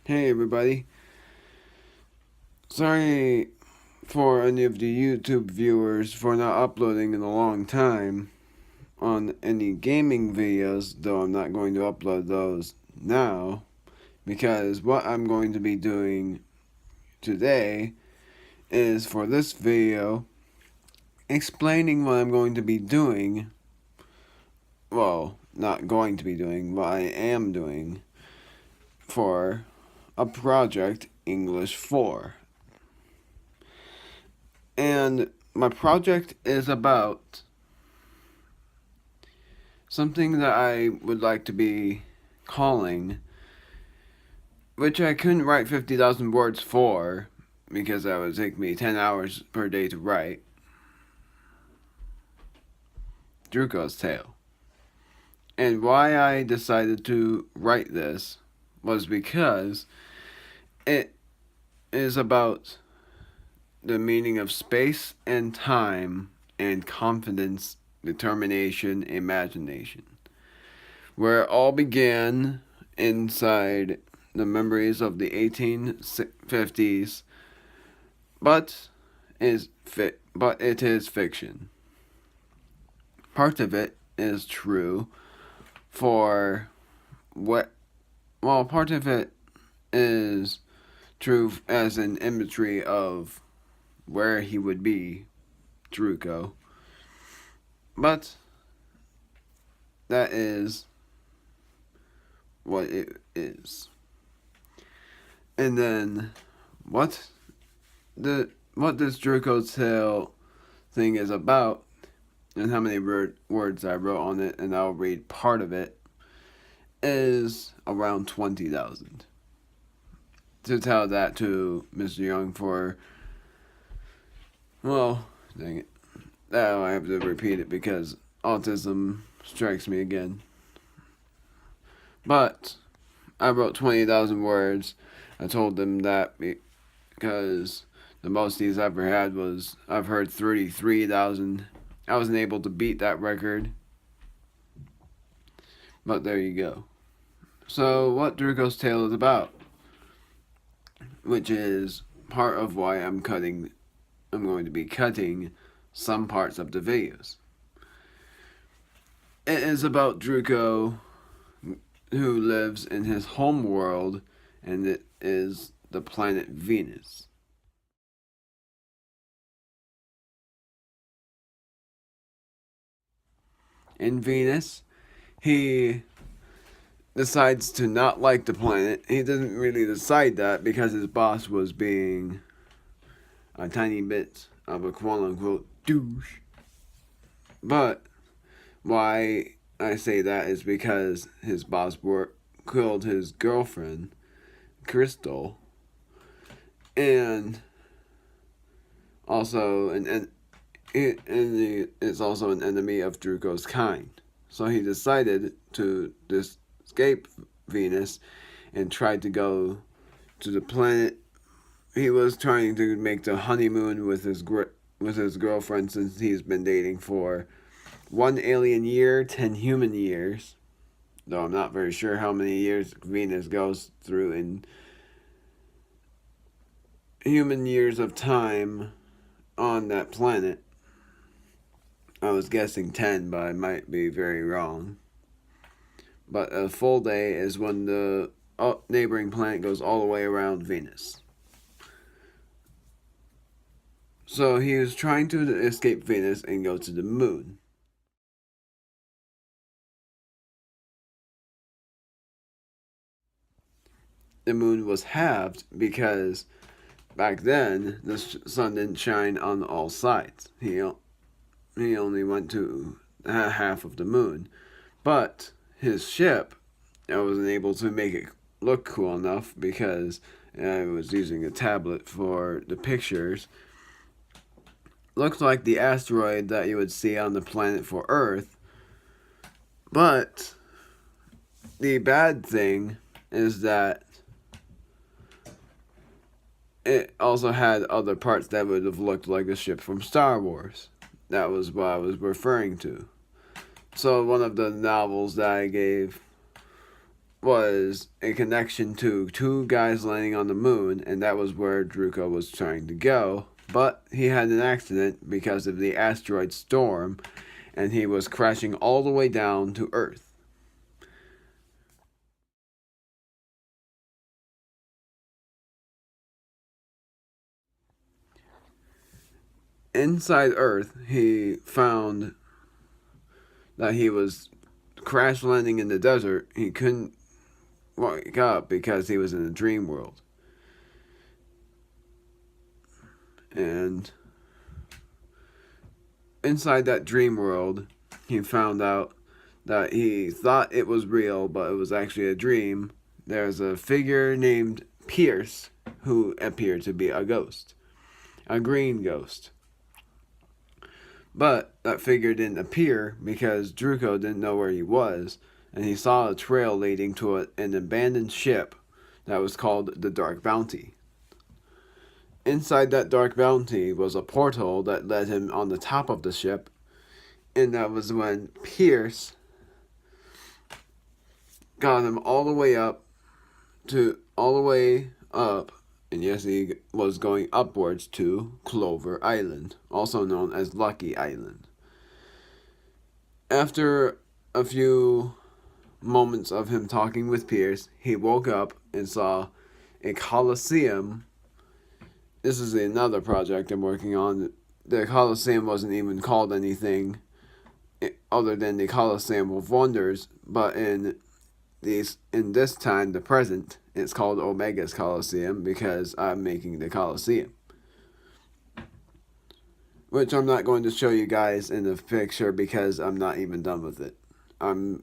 Hey everybody. Sorry for any of the YouTube viewers for not uploading in a long time on any gaming videos, though I'm not going to upload those now, because what I'm going to be doing today is for this video explaining what I'm going to be doing, well, not going to be doing, what I am doing for a project English 4. And my project is about something that I would like to be calling, which I couldn't write 50,000 words for, because that would take me 10 hours per day to write. Druco's Tale. And why I decided to write this was because it is about the meaning of space and time and confidence, determination, imagination. Where it all began inside the memories of the 1850s, but it is fiction. Part of it is true part of it is true as an imagery of where he would be, Druco. But that is what it is. And then what this Druco's Tale thing is about, and how many words I wrote on it, and I'll read part of it, is around 20,000. To tell that to Mr. Young for, well, dang it. Now I have to repeat it because autism strikes me again. But I wrote 20,000 words. I told them that because the most he's ever had was, I've heard 33,000. I wasn't able to beat that record. But there you go. So what Druco's Tale is about, which is part of why I'm going to be cutting some parts of the videos. It is about Druco, who lives in his home world, and it is the planet Venus. In Venus, he decides to not like the planet. He doesn't really decide that because his boss was being a tiny bit of a quote-unquote douche. But why I say that is because his boss killed his girlfriend, Crystal, and also it's also an enemy of Druco's kind. So he decided to escape Venus and tried to go to the planet. He was trying to make the honeymoon with his girlfriend, since he's been dating for 1 alien year, 10 human years. Though I'm not very sure how many years Venus goes through in human years of time on that planet. I was guessing 10, but I might be very wrong. But a full day is when the neighboring planet goes all the way around Venus. So he was trying to escape Venus and go to the moon. The moon was halved because back then the sun didn't shine on all sides. He only went to half of the moon. But his ship, I wasn't able to make it look cool enough because I was using a tablet for the pictures. Looked like the asteroid that you would see on the planet for Earth. But the bad thing is that it also had other parts that would have looked like a ship from Star Wars. That was what I was referring to. So one of the novels that I gave was a connection to two guys landing on the moon, and that was where Druco was trying to go. But he had an accident because of the asteroid storm, and he was crashing all the way down to Earth. Inside Earth, he found that he was crash landing in the desert. He couldn't wake up because he was in a dream world. And inside that dream world, he found out that he thought it was real, but it was actually a dream. There's a figure named Pierce who appeared to be a ghost, a green ghost. But that figure didn't appear because Druco didn't know where he was, and he saw a trail leading to an abandoned ship that was called the Dark Bounty. Inside that Dark Bounty was a portal that led him on the top of the ship, and that was when Pierce got him all the way up, and yes, he was going upwards to Clover Island, also known as Lucky Island. After a few moments of him talking with Pierce, he woke up and saw a Coliseum. This is another project I'm working on. The Coliseum wasn't even called anything other than the Coliseum of Wonders, but in this time, the present, it's called Omega's Coliseum because I'm making the Coliseum. Which I'm not going to show you guys in the picture because I'm not even done with it. I'm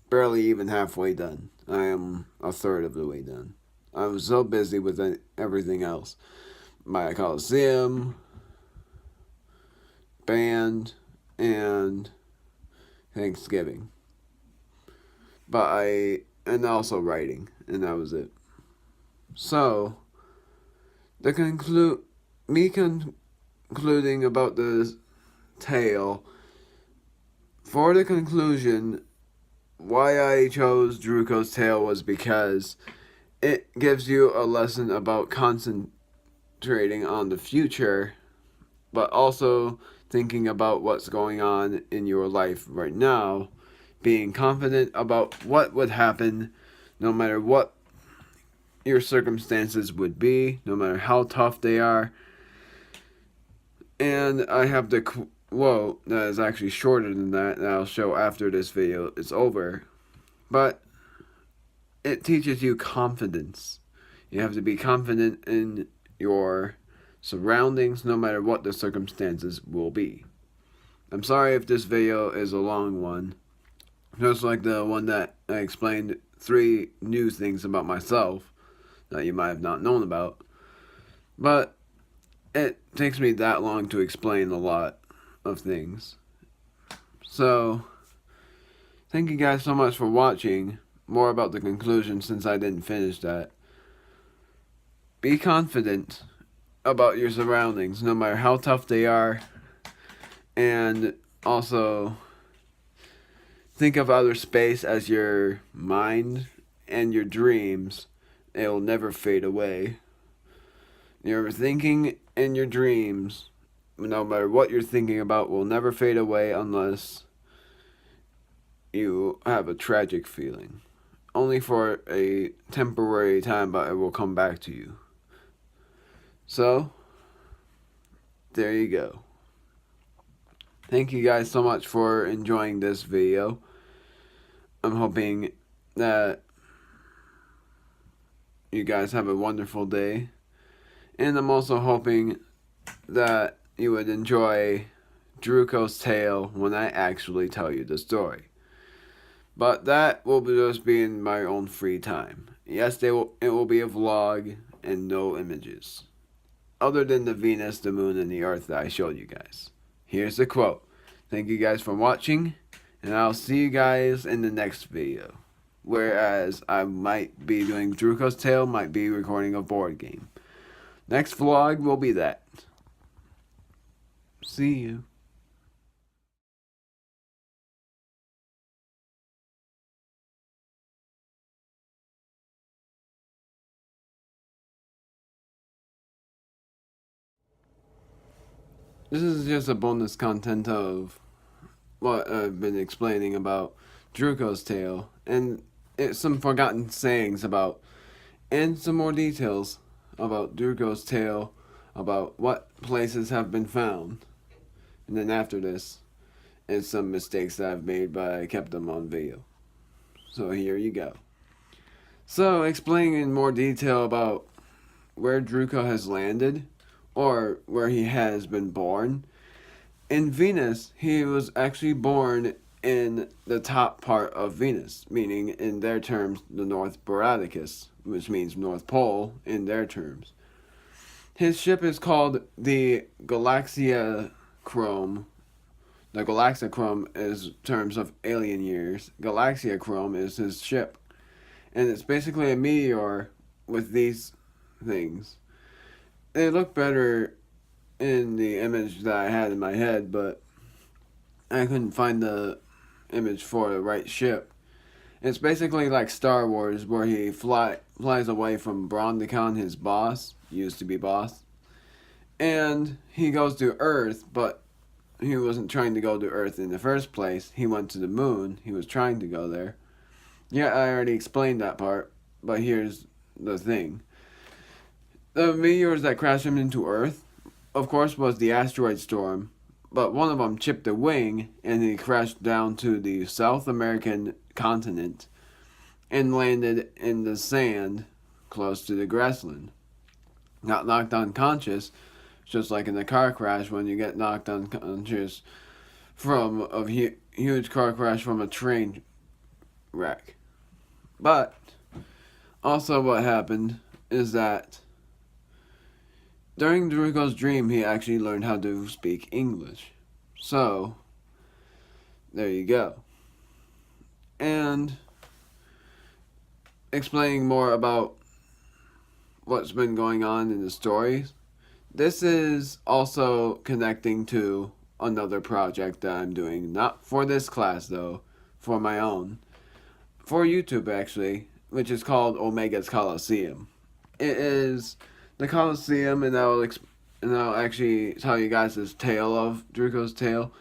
barely even halfway done. I am a third of the way done. I was so busy with everything else. My Coliseum, band, and Thanksgiving. And also writing, and that was it. So, concluding about the tale, for the conclusion, why I chose Druco's tale was because it gives you a lesson about concentrating on the future, but also thinking about what's going on in your life right now, being confident about what would happen no matter what your circumstances would be, no matter how tough they are. And I have the quote that is actually shorter than that I'll show after this video is over. But it teaches you confidence. You have to be confident in your surroundings no matter what the circumstances will be. I'm sorry if this video is a long one. Just like the one that I explained 3 new things about myself that you might have not known about. But it takes me that long to explain a lot of things. So, thank you guys so much for watching. More about the conclusion since I didn't finish that. Be confident about your surroundings, no matter how tough they are. And also, think of outer space as your mind and your dreams. It will never fade away. Your thinking and your dreams, no matter what you're thinking about, will never fade away unless you have a tragic feeling. Only for a temporary time, but it will come back to you. So, there you go. Thank you guys so much for enjoying this video. I'm hoping that you guys have a wonderful day. And I'm also hoping that you would enjoy Druco's tale when I actually tell you the story. But that will just be in my own free time. Yes, it will be a vlog and no images. Other than the Venus, the Moon, and the Earth that I showed you guys. Here's the quote. Thank you guys for watching, and I'll see you guys in the next video. Whereas I might be doing Druco's tale, might be recording a board game. Next vlog will be that. See you. this is just a bonus content of what I've been explaining about Druco's tale, and some forgotten sayings about, and some more details about Druco's tale, about what places have been found. And then after this, is some mistakes that I've made, but I kept them on video. So here you go. So, explaining in more detail about where Druco has landed, or where he has been born. In Venus, he was actually born in the top part of Venus, meaning in their terms, the North Borealicus, which means North Pole in their terms. His ship is called the Galaxiachrome. The Galaxiachrome is terms of alien years. Galaxiachrome is his ship. And it's basically a meteor with these things. They look better in the image that I had in my head, but I couldn't find the image for the right ship. It's basically like Star Wars, where he flies away from Brondicon, his boss, used to be boss, and he goes to Earth, but he wasn't trying to go to Earth in the first place. He went to the moon. He was trying to go there. Yeah, I already explained that part, but here's the thing. The meteors that crashed him into Earth, of course, was the asteroid storm, but one of them chipped a wing, and he crashed down to the South American continent and landed in the sand close to the grassland. Got knocked unconscious, just like in a car crash when you get knocked unconscious from a huge car crash from a train wreck. But also what happened is that during Druco's dream, he actually learned how to speak English. So, there you go. And explaining more about what's been going on in the stories, this is also connecting to another project that I'm doing. Not for this class, though, for my own. For YouTube, actually, which is called Omega's Coliseum. It is the Coliseum, and I'll actually tell you guys this tale of Druco's tale.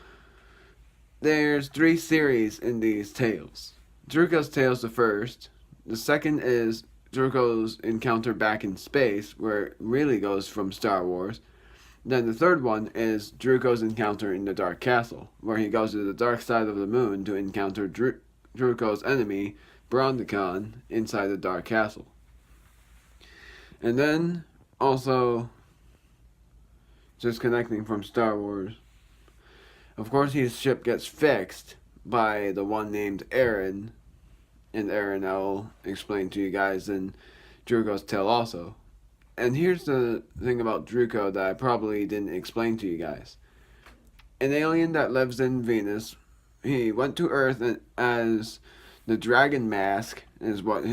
There's 3 series in these tales. Druco's tale is the first. The second is Druco's encounter back in space, where it really goes from Star Wars. Then the third one is Druco's encounter in the Dark Castle, where he goes to the dark side of the moon to encounter Druco's enemy, Brondicon, inside the Dark Castle. And then, also, just connecting from Star Wars, of course his ship gets fixed by the one named Aaron, and Aaron I'll explain to you guys in Druco's tale also. And here's the thing about Druco that I probably didn't explain to you guys. An alien that lives in Venus, he went to Earth as the Dragon Mask, is what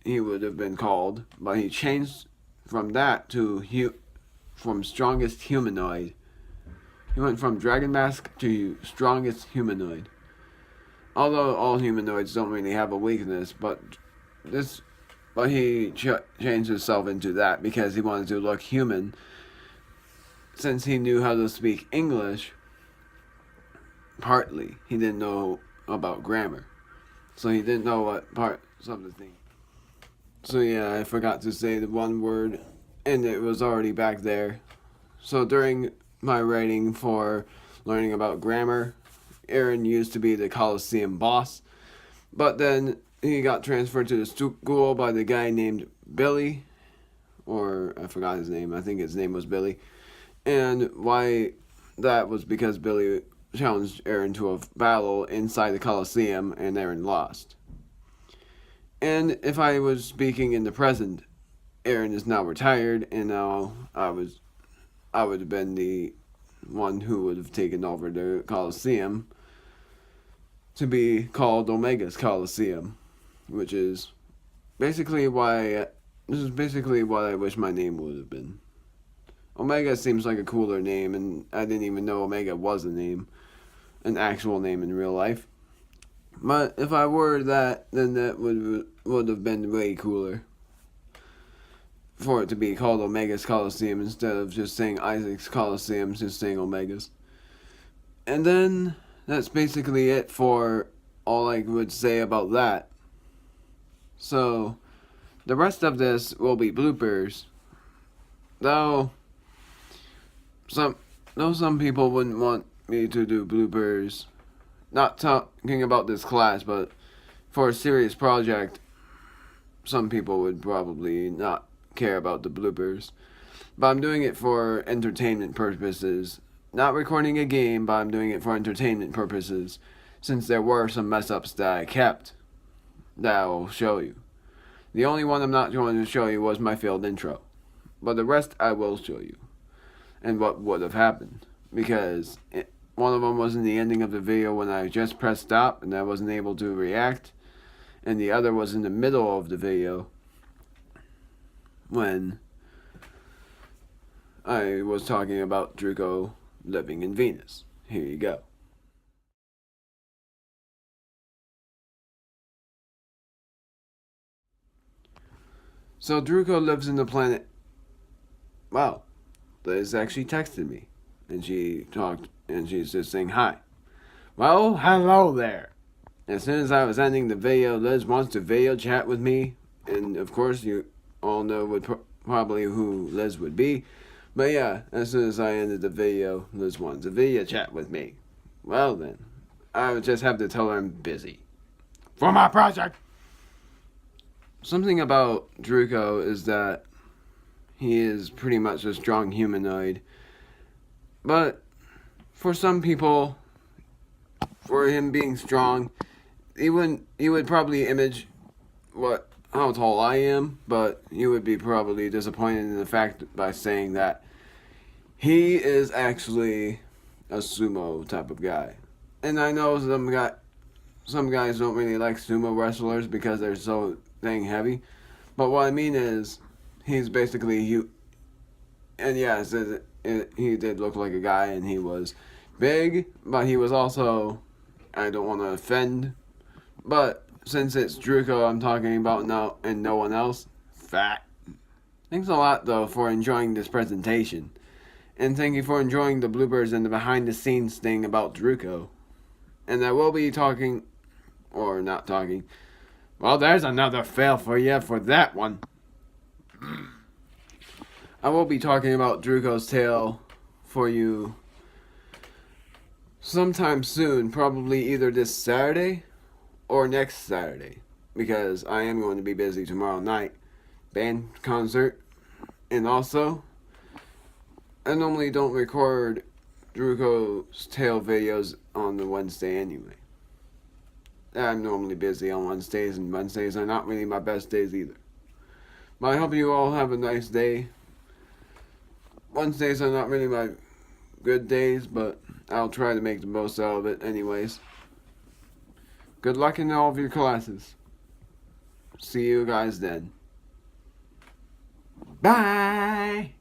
he would have been called, but he changed from that to from strongest humanoid. He went from Dragon Mask to strongest humanoid. Although all humanoids don't really have a weakness, but he changed himself into that because he wanted to look human. Since he knew how to speak English, partly, he didn't know about grammar. So he didn't know what parts of the thing. So yeah, I forgot to say the one word, and it was already back there. So during my writing for learning about grammar, Aaron used to be the Coliseum boss, but then he got transferred to the school by the guy named Billy, or I forgot his name, I think his name was Billy, and why that was because Billy challenged Aaron to a battle inside the Coliseum, and Aaron lost. And if I was speaking in the present, Aaron is now retired, and now I would have been the one who would have taken over the Coliseum to be called Omega's Coliseum, which is basically what I wish my name would have been. Omega seems like a cooler name, and I didn't even know Omega was a name, an actual name in real life. But if I were that, then that would have been way cooler. for it to be called Omega's Coliseum instead of just saying Isaac's Coliseum, just saying Omega's. And then that's basically it for all I would say about that. So the rest of this will be bloopers. Though some people wouldn't want me to do bloopers. Not talking about this class, but for a serious project, some people would probably not care about the bloopers. But I'm doing it for entertainment purposes. Not recording a game, but I'm doing it for entertainment purposes, since there were some mess-ups that I kept that I will show you. The only one I'm not going to show you was my failed intro. But the rest I will show you. And what would have happened. Because one of them was in the ending of the video when I just pressed stop and I wasn't able to react. And the other was in the middle of the video when I was talking about Druco living in Venus. Here you go. So Druco lives in the planet. Wow, Liz actually texted me, and she talked, and she's just saying hi. Well, hello there. As soon as I was ending the video, Liz wants to video chat with me, and of course you all know probably who Liz would be. But yeah, as soon as I ended the video, Liz wants to video chat with me. Well then, I would just have to tell her I'm busy. For my project! Something about Druco is that he is pretty much a strong humanoid. But for some people, for him being strong, he would probably image how tall I am, but he would be probably disappointed in the fact by saying that he is actually a sumo type of guy. And I know some guys don't really like sumo wrestlers because they're so dang heavy. But what I mean is, he's basically huge. And yes, he did look like a guy, and he was big, but he was also, I don't want to offend, but since it's Druco I'm talking about now and no one else, fat. Thanks a lot though for enjoying this presentation. And thank you for enjoying the bloopers and the behind the scenes thing about Druco. And I will be talking, or not talking. Well, there's another fail for you for that one. I will be talking about Druco's tale for you sometime soon, probably either this Saturday or next Saturday, because I am going to be busy tomorrow night, band concert, and also I normally don't record Druco's tale videos on the Wednesday anyway. I'm normally busy on Wednesdays, and Wednesdays are not really my best days either. But I hope you all have a nice day. Wednesdays are not really my good days, but I'll try to make the most out of it anyways. Good luck in all of your classes. See you guys then. Bye!